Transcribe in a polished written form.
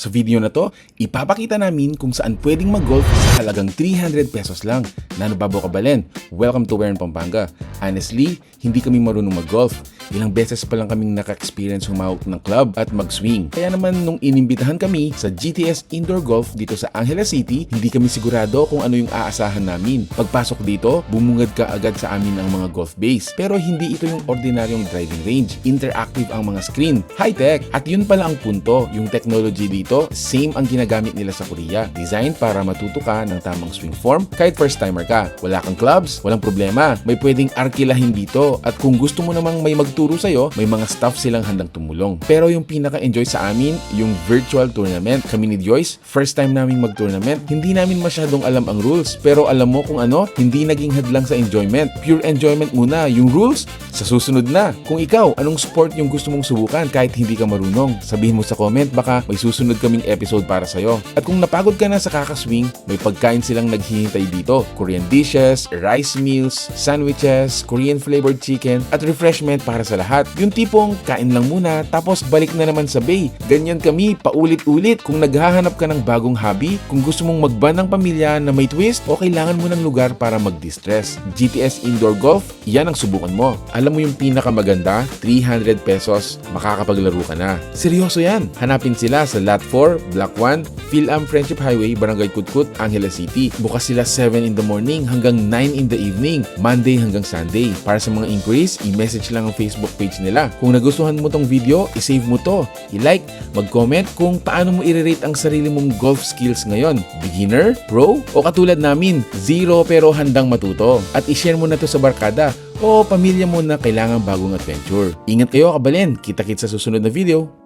Sa video na to, ipapakita namin kung saan pwedeng mag-golf sa halagang 300 pesos lang. Nano Babo Kabalen, welcome to Wherein Pampanga. Honestly, hindi kami marunong mag-golf. Ilang beses pa lang kaming naka-experience humawak ng club at mag-swing. Kaya naman nung inimbitahan kami sa GTS Indoor Golf dito sa Angeles City, hindi kami sigurado kung ano yung aasahan namin. Pagpasok dito, bumungad ka agad sa amin ang mga golf base. Pero hindi ito yung ordinaryong driving range. Interactive ang mga screen. High-tech. At yun pala ang punto, yung technology dito, same ang ginagamit nila sa Korea. Designed para matuto ka ng tamang swing form kahit first timer ka. Wala kang clubs, walang problema. May pwedeng arkilahin dito. At kung gusto mo namang may magturo sa'yo, may mga staff silang handang tumulong. Pero yung pinaka-enjoy sa amin, yung virtual tournament. Kami ni Joyce, first time naming mag-tournament. Hindi namin masyadong alam ang rules. Pero alam mo kung ano, hindi naging hadlang sa enjoyment. Pure enjoyment muna. Yung rules, sa susunod na. Kung ikaw, anong sport yung gusto mong subukan kahit hindi ka marunong? Sabihin mo sa comment, baka may susunod kaming episode para sa'yo. At kung napagod ka na sa kakaswing, may pagkain silang naghihintay dito. Korean dishes, rice meals, sandwiches, Korean flavored chicken, at refreshment para sa lahat. Yung tipong kain lang muna, tapos balik na naman sa bay. Ganyan kami, paulit-ulit. Kung naghahanap ka ng bagong hobby, kung gusto mong mag-bond ng pamilya na may twist, o kailangan mo ng lugar para mag-distress, GTS Indoor Golf, yan ang subukan mo. Alam mo yung pinakamaganda, 300 pesos, makakapaglaro ka na. Seryoso yan. Hanapin sila sa Lot 4, Block 1, Phil-Am Friendship Highway, Barangay Kutkut, Angeles City. Bukas sila 7 in the morning hanggang 9 in the evening, Monday hanggang Sunday. Para sa mga inquiries, i-message lang ang Facebook page nila. Kung nagustuhan mo tong video, i-save mo to, i-like, mag-comment kung paano mo i-rate ang sarili mong golf skills ngayon. Beginner, pro, o katulad namin, zero pero handang matuto. At i-share mo na to sa barkada o pamilya mo na kailangan bagong adventure. Ingat kayo, Kabalen. Kita-kits sa susunod na video.